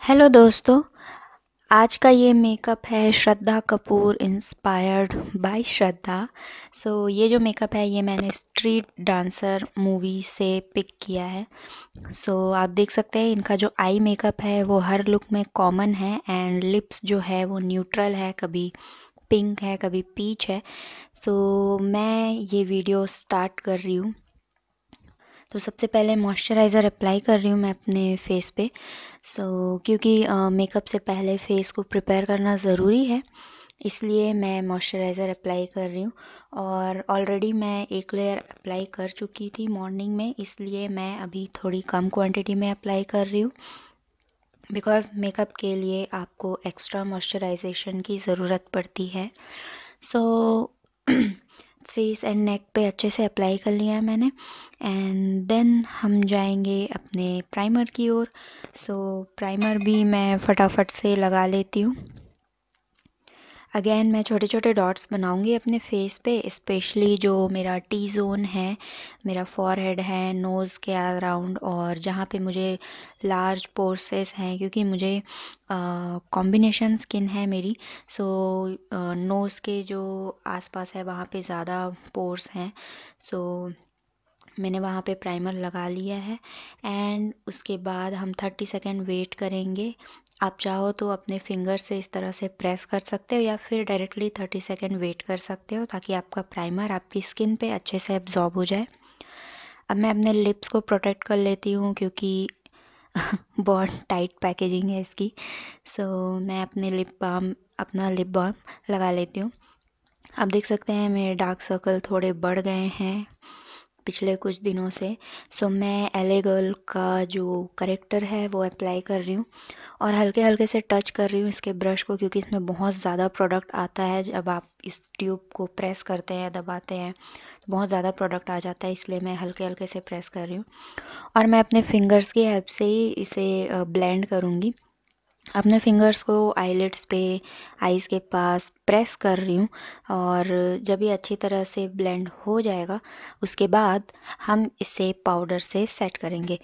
Hello दोस्तों। आज का ये मेकअप है श्रद्धा कपूर इंस्पायर्ड बाय श्रद्धा। ये जो मेकअप है ये मैंने स्ट्रीट डांसर मूवी से पिक किया है। आप देख सकते हैं इनका जो आई मेकअप है वो हर लुक में कॉमन है एंड लिप्स जो है वो न्यूट्रल है, कभी पिंक है कभी पीच है। मैं ये वीडियो स्टार्ट कर रही हूँ। तो सबसे पहले मॉइस्चराइज़र अप्लाई कर रही हूँ मैं अपने फेस पे। क्योंकि मेकअप से पहले फेस को प्रिपेयर करना ज़रूरी है, इसलिए मैं मॉइस्चराइज़र अप्लाई कर रही हूँ। और ऑलरेडी मैं एक लेयर अप्लाई कर चुकी थी मॉर्निंग में, इसलिए मैं अभी थोड़ी कम क्वांटिटी में अप्लाई कर रही हूँ, बिकॉज़ मेकअप के लिए आपको एक्स्ट्रा मॉइस्चराइजेशन की ज़रूरत पड़ती है। फेस एंड नेक पे अच्छे से अप्लाई कर लिया है मैंने। एंड देन हम जाएंगे अपने प्राइमर की ओर। प्राइमर भी मैं फटाफट से लगा लेती हूँ। अगेन मैं छोटे छोटे डॉट्स बनाऊंगी अपने फेस पे, स्पेशली जो मेरा टी जोन है, मेरा फॉरहेड है, नोज़ के अराउंड, और जहाँ पे मुझे लार्ज पोर्सेस हैं, क्योंकि मुझे कॉम्बिनेशन स्किन है मेरी। नोज़ के जो आसपास है वहाँ पे ज़्यादा पोर्स हैं। मैंने वहाँ पे प्राइमर लगा लिया है। एंड उसके बाद हम 30 सेकेंड वेट करेंगे। आप चाहो तो अपने फिंगर से इस तरह से प्रेस कर सकते हो या फिर डायरेक्टली 30 सेकेंड वेट कर सकते हो, ताकि आपका प्राइमर आपकी स्किन पे अच्छे से एब्जॉर्ब हो जाए। अब मैं अपने लिप्स को प्रोटेक्ट कर लेती हूँ, क्योंकि बहुत टाइट पैकेजिंग है इसकी। मैं अपना लिप बाम लगा लेती हूँ। आप देख सकते हैं मेरे डार्क सर्कल थोड़े बढ़ गए हैं पिछले कुछ दिनों से। मैं एले गर्ल का जो करेक्टर है वो अप्लाई कर रही हूँ, और हल्के हल्के से टच कर रही हूँ इसके ब्रश को, क्योंकि इसमें बहुत ज़्यादा प्रोडक्ट आता है। जब आप इस ट्यूब को प्रेस करते हैं, दबाते हैं, तो बहुत ज़्यादा प्रोडक्ट आ जाता है, इसलिए मैं हल्के हल्के से प्रेस कर रही हूँ। और मैं अपने फिंगर्स की हेल्प से ही इसे ब्लेंड करूँगी। अपने फिंगर्स को आईलिड्स पे, आईज़ के पास प्रेस कर रही हूँ। और जब ये अच्छी तरह से ब्लेंड हो जाएगा, उसके बाद हम इसे पाउडर से सेट करेंगे।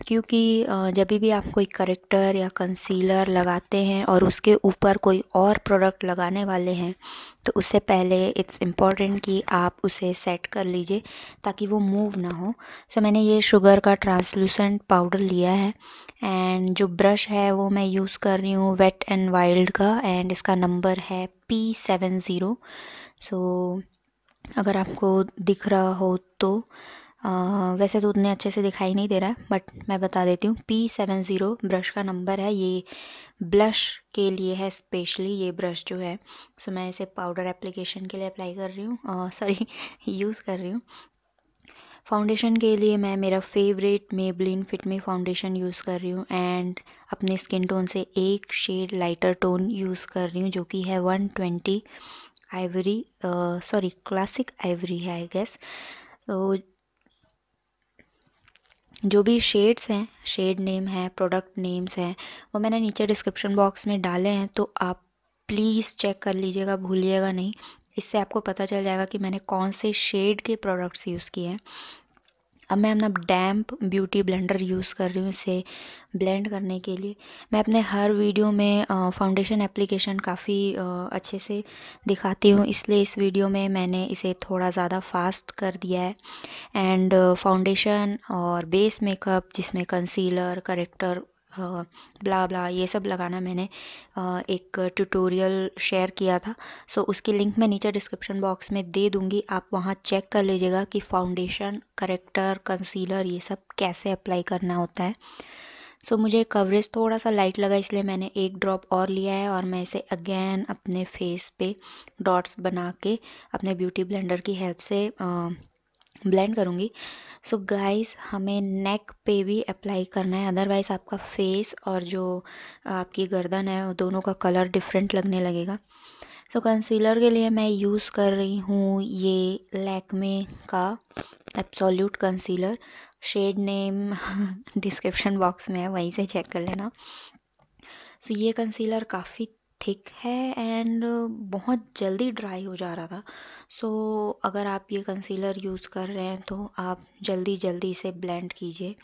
क्योंकि जब भी आप कोई करेक्टर या कंसीलर लगाते हैं और उसके ऊपर कोई और प्रोडक्ट लगाने वाले हैं, तो उससे पहले इट्स इम्पॉर्टेंट कि आप उसे सेट कर लीजिए, ताकि वो मूव ना हो। मैंने ये शुगर का ट्रांसलूसेंट पाउडर लिया है, एंड जो ब्रश है वो मैं यूज़ कर रही हूँ वेट एंड वाइल्ड का, एंड इसका नंबर है P70। अगर आपको दिख रहा हो तो वैसे तो उतने अच्छे से दिखाई नहीं दे रहा है, बट मैं बता देती हूँ, P70 ब्रश का नंबर है। ये ब्लश के लिए है स्पेशली ये ब्रश जो है। मैं इसे पाउडर एप्लीकेशन के लिए अप्लाई कर रही हूँ, सॉरी यूज़ कर रही हूँ। फाउंडेशन के लिए मैं मेरा फेवरेट मेबलिन फिट मी फाउंडेशन यूज़ कर रही हूँ, एंड अपने स्किन टोन से एक शेड लाइटर टोन यूज़ कर रही हूँ, जो कि है 120 आइवरी, सॉरी क्लासिक आइवरी है आई गेस। तो जो भी शेड्स हैं, शेड नेम है, प्रोडक्ट नेम्स हैं, वो मैंने नीचे डिस्क्रिप्शन बॉक्स में डाले हैं, तो आप प्लीज़ चेक कर लीजिएगा, भूलिएगा नहीं। इससे आपको पता चल जाएगा कि मैंने कौन से शेड के प्रोडक्ट्स यूज़ किए हैं। अब मैं अपना डैम्प ब्यूटी ब्लेंडर यूज़ कर रही हूँ इसे ब्लेंड करने के लिए। मैं अपने हर वीडियो में फाउंडेशन एप्लीकेशन काफ़ी अच्छे से दिखाती हूँ, इसलिए इस वीडियो में मैंने इसे थोड़ा ज़्यादा फास्ट कर दिया है। एंड फाउंडेशन और बेस मेकअप, जिसमें कंसीलर, करेक्टर, ब्ला ब्ला ये सब लगाना मैंने एक ट्यूटोरियल शेयर किया था। उसकी लिंक मैं नीचे डिस्क्रिप्शन बॉक्स में दे दूँगी, आप वहाँ चेक कर लीजिएगा कि फाउंडेशन, करेक्टर, कंसीलर ये सब कैसे अप्लाई करना होता है। मुझे कवरेज थोड़ा सा लाइट लगा, इसलिए मैंने एक ड्रॉप और लिया है, और मैं इसे अगेन अपने फेस पे डॉट्स बना के अपने ब्यूटी ब्लेंडर की हेल्प से ब्लेंड करूँगी। गाइस, हमें नेक पे भी अप्लाई करना है, अदरवाइज़ आपका फेस और जो आपकी गर्दन है, वो दोनों का कलर डिफरेंट लगने लगेगा। कंसीलर के लिए मैं यूज़ कर रही हूँ ये लैक्मे का absolute concealer. Shade name description box में है, वहीं से चेक कर लेना। ये कंसीलर काफ़ी थिक है एंड बहुत जल्दी ड्राई हो जा रहा था। अगर आप ये कंसीलर यूज़ कर रहे हैं तो आप जल्दी जल्दी इसे ब्लेंड कीजिए।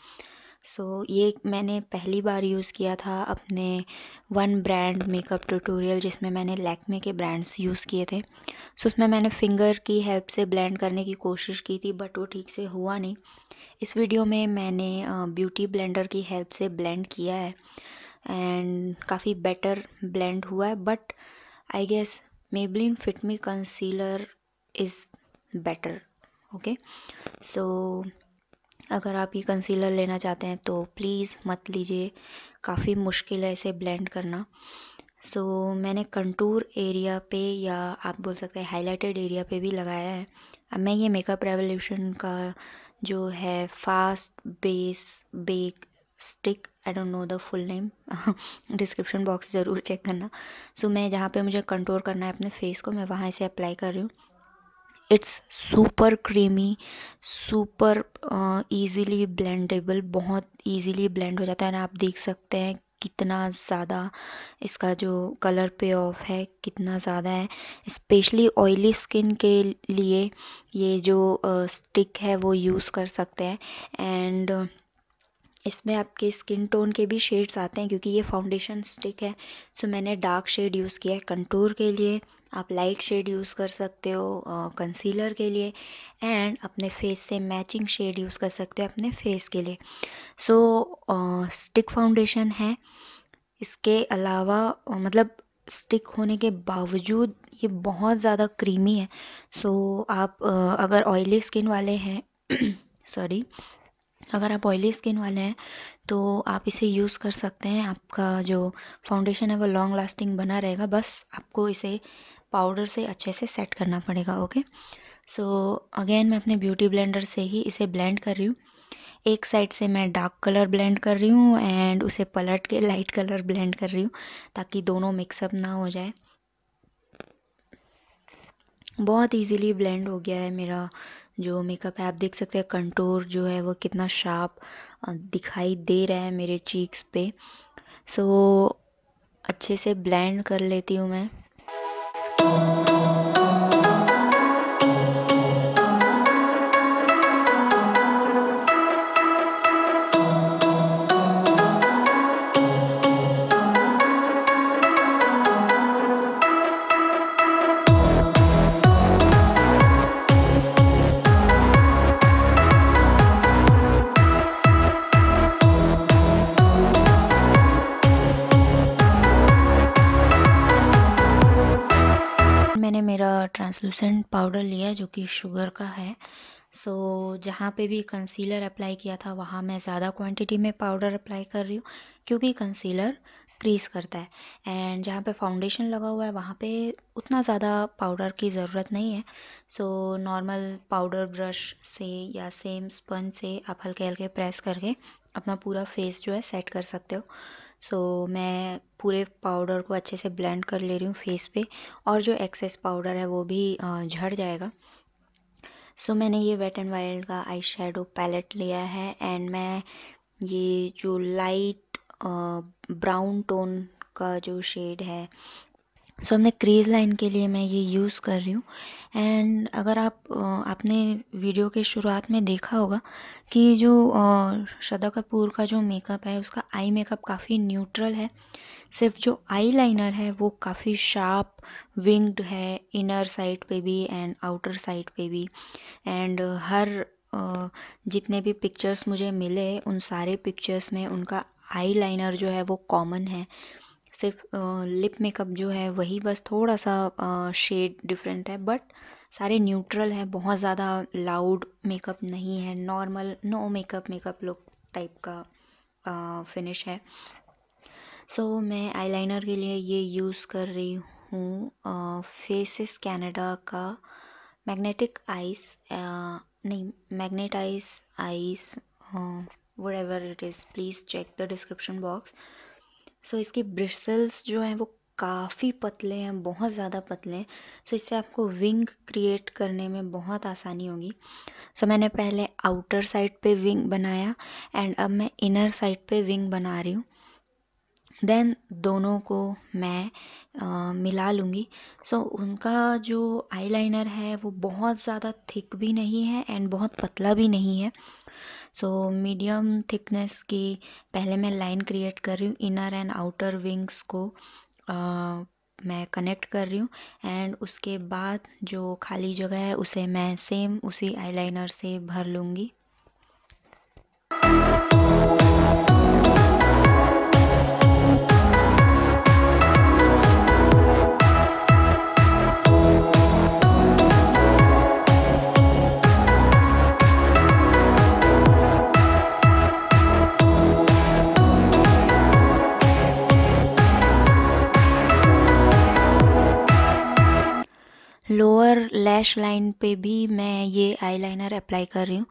ये मैंने पहली बार यूज़ किया था अपने वन ब्रांड मेकअप ट्यूटोरियल, जिसमें मैंने लैक्मे के ब्रांड्स यूज़ किए थे। उसमें मैंने फिंगर की हेल्प से ब्लेंड करने की कोशिश की थी, बट वो ठीक से हुआ नहीं। इस वीडियो में मैंने ब्यूटी ब्लेंडर की हेल्प से ब्लेंड किया है एंड काफ़ी बेटर ब्लेंड हुआ है। But I guess Maybelline fit me concealer is better. Okay, so अगर आप ये कंसीलर लेना चाहते हैं तो प्लीज़ मत लीजिए, काफ़ी मुश्किल है इसे ब्लेंड करना। मैंने कंटूर एरिया पे, या आप बोल सकते हैं हाइलाइटेड एरिया पे भी लगाया है। अब मैं ये मेकअप रेवोल्यूशन का जो है fast base bake stick, I don't know the full name, description box ज़रूर चेक करना। मैं जहाँ पे मुझे कंटूर करना है अपने फेस को, मैं वहाँ इसे अप्लाई कर रही हूँ। It's super creamy, super easily blendable, बहुत ईज़िली ब्लेंड हो जाता है। ना आप देख सकते हैं कितना ज़्यादा इसका जो कलर पे ऑफ है कितना ज़्यादा है। स्पेशली ऑयली स्किन के लिए ये जो स्टिक है वो यूज़ कर सकते हैं। एंड इसमें आपके स्किन टोन के भी शेड्स आते हैं, क्योंकि ये फाउंडेशन स्टिक है। मैंने डार्क शेड यूज़ किया है कंटूर के लिए, आप लाइट शेड यूज़ कर सकते हो कंसीलर के लिए, एंड अपने फेस से मैचिंग शेड यूज़ कर सकते हो अपने फेस के लिए। स्टिक फाउंडेशन है। इसके अलावा मतलब स्टिक होने के बावजूद ये बहुत ज़्यादा क्रीमी है। आप अगर ऑयली स्किन वाले हैं सॉरी अगर आप ऑयली स्किन वाले हैं तो आप इसे यूज़ कर सकते हैं। आपका जो फाउंडेशन है वो लॉन्ग लास्टिंग बना रहेगा, बस आपको इसे पाउडर से अच्छे से सेट करना पड़ेगा। ओके, अगेन मैं अपने ब्यूटी ब्लेंडर से ही इसे ब्लेंड कर रही हूँ। एक साइड से मैं डार्क कलर ब्लेंड कर रही हूँ एंड उसे पलट के लाइट कलर ब्लेंड कर रही हूँ, ताकि दोनों मिक्सअप ना हो जाए। बहुत इजीली ब्लेंड हो गया है मेरा जो मेकअप है। आप देख सकते हैं कंटूर जो है वो कितना शार्प दिखाई दे रहा है मेरे चीक्स पे। अच्छे से ब्लेंड कर लेती हूँ मैं। मैंने मेरा ट्रांसलूसेंट पाउडर लिया जो कि शुगर का है। जहाँ पे भी कंसीलर अप्लाई किया था वहाँ मैं ज़्यादा क्वांटिटी में पाउडर अप्लाई कर रही हूँ, क्योंकि कंसीलर क्रीज करता है। एंड जहाँ पे फाउंडेशन लगा हुआ है वहाँ पे उतना ज़्यादा पाउडर की ज़रूरत नहीं है। नॉर्मल पाउडर ब्रश से या सेम स्पंज से आप हल्के हल्के प्रेस करके अपना पूरा फेस जो है सेट कर सकते हो। मैं पूरे पाउडर को अच्छे से ब्लेंड कर ले रही हूँ फेस पे, और जो एक्सेस पाउडर है वो भी झड़ जाएगा। मैंने ये वेट एंड वाइल्ड का आई शेडो पैलेट लिया है एंड मैं ये जो लाइट ब्राउन टोन का जो शेड है हमने क्रीज लाइन के लिए मैं ये यूज़ कर रही हूँ। एंड अगर आपने वीडियो के शुरुआत में देखा होगा कि जो श्रद्धा कपूर का जो मेकअप है उसका आई मेकअप काफ़ी न्यूट्रल है। सिर्फ जो आई लाइनर है वो काफ़ी शार्प विंग्ड है, इनर साइड पे भी एंड आउटर साइड पे भी। एंड हर जितने भी पिक्चर्स मुझे मिले उन सारे पिक्चर्स में उनका आई लाइनर जो है वो कॉमन है। सिर्फ लिप मेकअप जो है वही बस थोड़ा सा शेड डिफरेंट है, बट सारे न्यूट्रल है। बहुत ज़्यादा लाउड मेकअप नहीं है, normal no makeup look type का फिनिश है। मैं आईलाइनर के लिए ये यूज़ कर रही हूँ फेसेस कैनेडा का मैग्नेटिक आइस, नहीं magnetize eyes, whatever it is, please check the description box. इसके ब्रिसल्स जो हैं वो काफ़ी पतले हैं, बहुत ज़्यादा पतले हैं। इससे आपको विंग क्रिएट करने में बहुत आसानी होगी। मैंने पहले आउटर साइड पे विंग बनाया एंड अब मैं इनर साइड पे विंग बना रही हूँ। देन दोनों को मैं मिला लूँगी। उनका जो आईलाइनर है वो बहुत ज़्यादा थिक भी नहीं है एंड बहुत पतला भी नहीं है। सो मीडियम थिकनेस की पहले मैं लाइन क्रिएट कर रही हूँ, इनर एंड आउटर विंग्स को मैं कनेक्ट कर रही हूँ। एंड उसके बाद जो खाली जगह है उसे मैं सेम उसी आईलाइनर से भर लूँगी। लोअर लैश लाइन पे भी मैं ये आईलाइनर अप्लाई कर रही हूँ।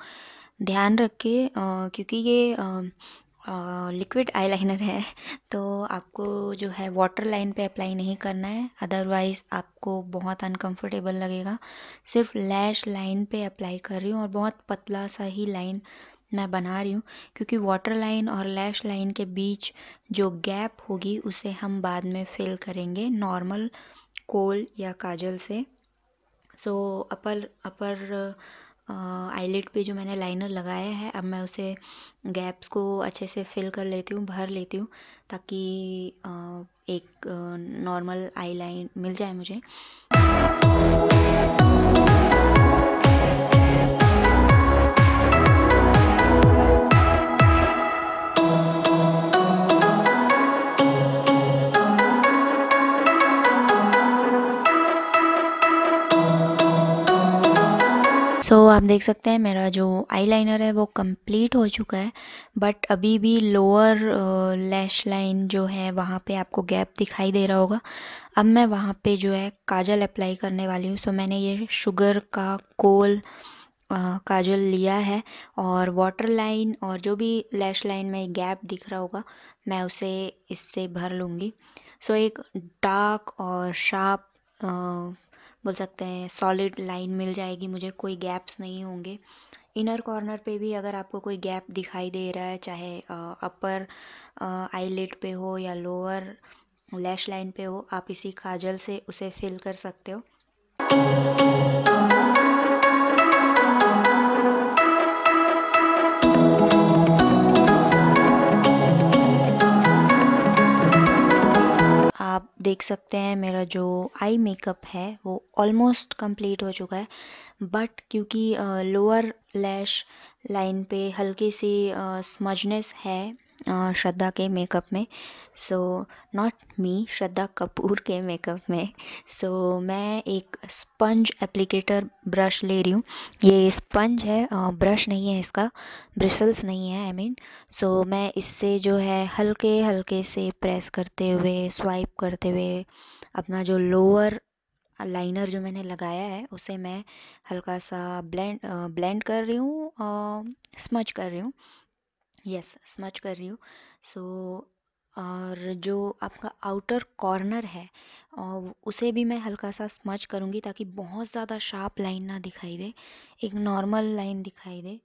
ध्यान रखिए क्योंकि ये लिक्विड आईलाइनर है तो आपको जो है वाटर लाइन पे अप्लाई नहीं करना है, अदरवाइज़ आपको बहुत अनकंफर्टेबल लगेगा। सिर्फ लैश लाइन पे अप्लाई कर रही हूँ और बहुत पतला सा ही लाइन मैं बना रही हूँ, क्योंकि वाटर लाइन और लैश लाइन के बीच जो गैप होगी उसे हम बाद में फिल करेंगे नॉर्मल कोल या काजल से। सो अपर आईलिड पे जो मैंने लाइनर लगाया है, अब मैं उसे गैप्स को अच्छे से फिल कर लेती हूँ, भर लेती हूँ, ताकि एक नॉर्मल आई लाइन मिल जाए मुझे। सो आप देख सकते हैं मेरा जो आईलाइनर है वो कंप्लीट हो चुका है, बट अभी भी लोअर लैश लाइन जो है वहाँ पे आपको गैप दिखाई दे रहा होगा। अब मैं वहाँ पे जो है काजल अप्लाई करने वाली हूँ। सो मैंने ये शुगर का कोल काजल लिया है और वाटर लाइन और जो भी लैश लाइन में गैप दिख रहा होगा मैं उसे इससे भर लूँगी। सो एक डार्क और शार्प बोल सकते हैं सॉलिड लाइन मिल जाएगी मुझे, कोई गैप्स नहीं होंगे। इनर कॉर्नर पे भी अगर आपको कोई गैप दिखाई दे रहा है, चाहे अपर आईलिड पे हो या लोअर लैश लाइन पे हो, आप इसी काजल से उसे फिल कर सकते हो। आप देख सकते हैं मेरा जो आई मेकअप है वो ऑलमोस्ट कंप्लीट हो चुका है, बट क्योंकि लोअर लैश लाइन पे हल्की सी स्मजनेस है श्रद्धा के मेकअप में, so not me, Shraddha Kapoor के मेकअप में। सो मैं एक स्पंज एप्लीकेटर ब्रश ले रही हूँ। ये स्पंज है, ब्रश नहीं है, इसका ब्रिसल्स नहीं है आई मीन। सो मैं इससे जो है हल्के हल्के से प्रेस करते हुए, स्वाइप करते हुए अपना जो लोअर लाइनर जो मैंने लगाया है उसे मैं हल्का सा ब्लेंड कर रही हूँ, स्मच कर रही हूँ, यस स्मच कर रही हूँ। सो और जो आपका आउटर कॉर्नर है उसे भी मैं हल्का सा स्मच करूँगी, ताकि बहुत ज़्यादा शार्प लाइन ना दिखाई दे, एक नॉर्मल लाइन दिखाई दे।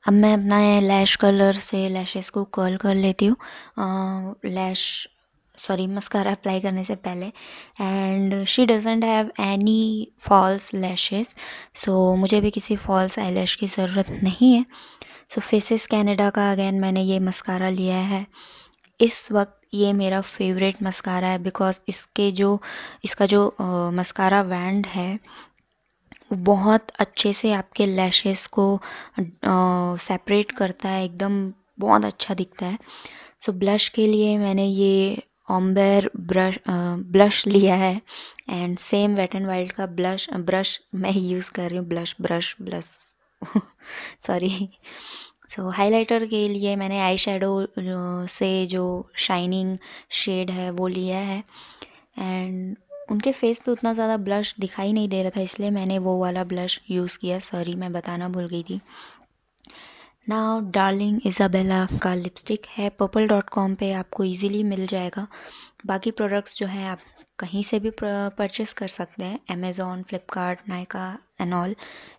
अब मैं अपना लैश कलर से लैशेस को कर्ल कर लेती हूँ, मस्कारा अप्लाई करने से पहले। And she doesn't have any false lashes, so मुझे भी किसी फॉल्स आईलैश की ज़रूरत नहीं है। सो फेसेस कैनेडा का अगेन मैंने ये मस्कारा लिया है। इस वक्त ये मेरा फेवरेट मस्कारा है, बिकॉज इसका जो मस्कारा बैंड है बहुत अच्छे से आपके लैशेस को सेपरेट करता है, एकदम बहुत अच्छा दिखता है। सो ब्लश के लिए मैंने ये ऑम्बर ब्लश लिया है, and same wet and wild का ब्रश मैं यूज़ कर रही हूँ, ब्लश सॉरी। सो हाइलाइटर के लिए मैंने आई शेडो से जो शाइनिंग शेड है वो लिया है, एंड उनके फेस पे उतना ज़्यादा ब्लश दिखाई नहीं दे रहा था, इसलिए मैंने वो वाला ब्लश यूज़ किया, सॉरी मैं बताना भूल गई थी। नाउ डार्लिंग इज़ाबेला का लिपस्टिक है, purple.com पे आपको इजीली मिल जाएगा। बाकी प्रोडक्ट्स जो हैं आप कहीं से भी परचेस कर सकते हैं, Amazon, Flipkart, Nykaa and all,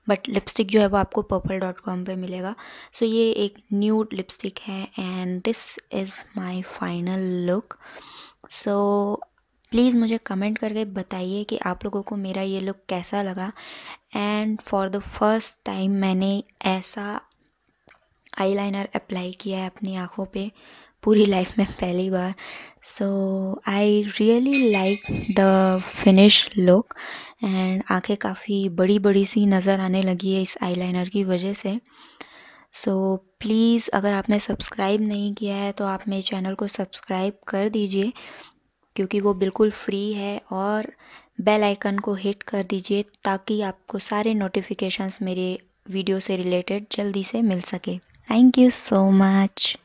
but lipstick जो है वो आपको purple.com पे मिलेगा। सो ये एक न्यूड लिपस्टिक है and this is my final look. So please मुझे कमेंट करके बताइए कि आप लोगों को मेरा ये लुक कैसा लगा। And for the first time मैंने ऐसा आईलाइनर अप्लाई किया है अपनी आँखों पे, पूरी लाइफ में पहली बार। So I really like the finish look and आंखें काफ़ी बड़ी बड़ी सी नज़र आने लगी है इस आईलाइनर की वजह से। सो प्लीज़ अगर आपने सब्सक्राइब नहीं किया है तो आप मेरे चैनल को सब्सक्राइब कर दीजिए, क्योंकि वो बिल्कुल फ्री है, और बेल आइकन को हिट कर दीजिए ताकि आपको सारे नोटिफिकेशंस मेरे वीडियो से रिलेटेड जल्दी से मिल सके। Thank you so much.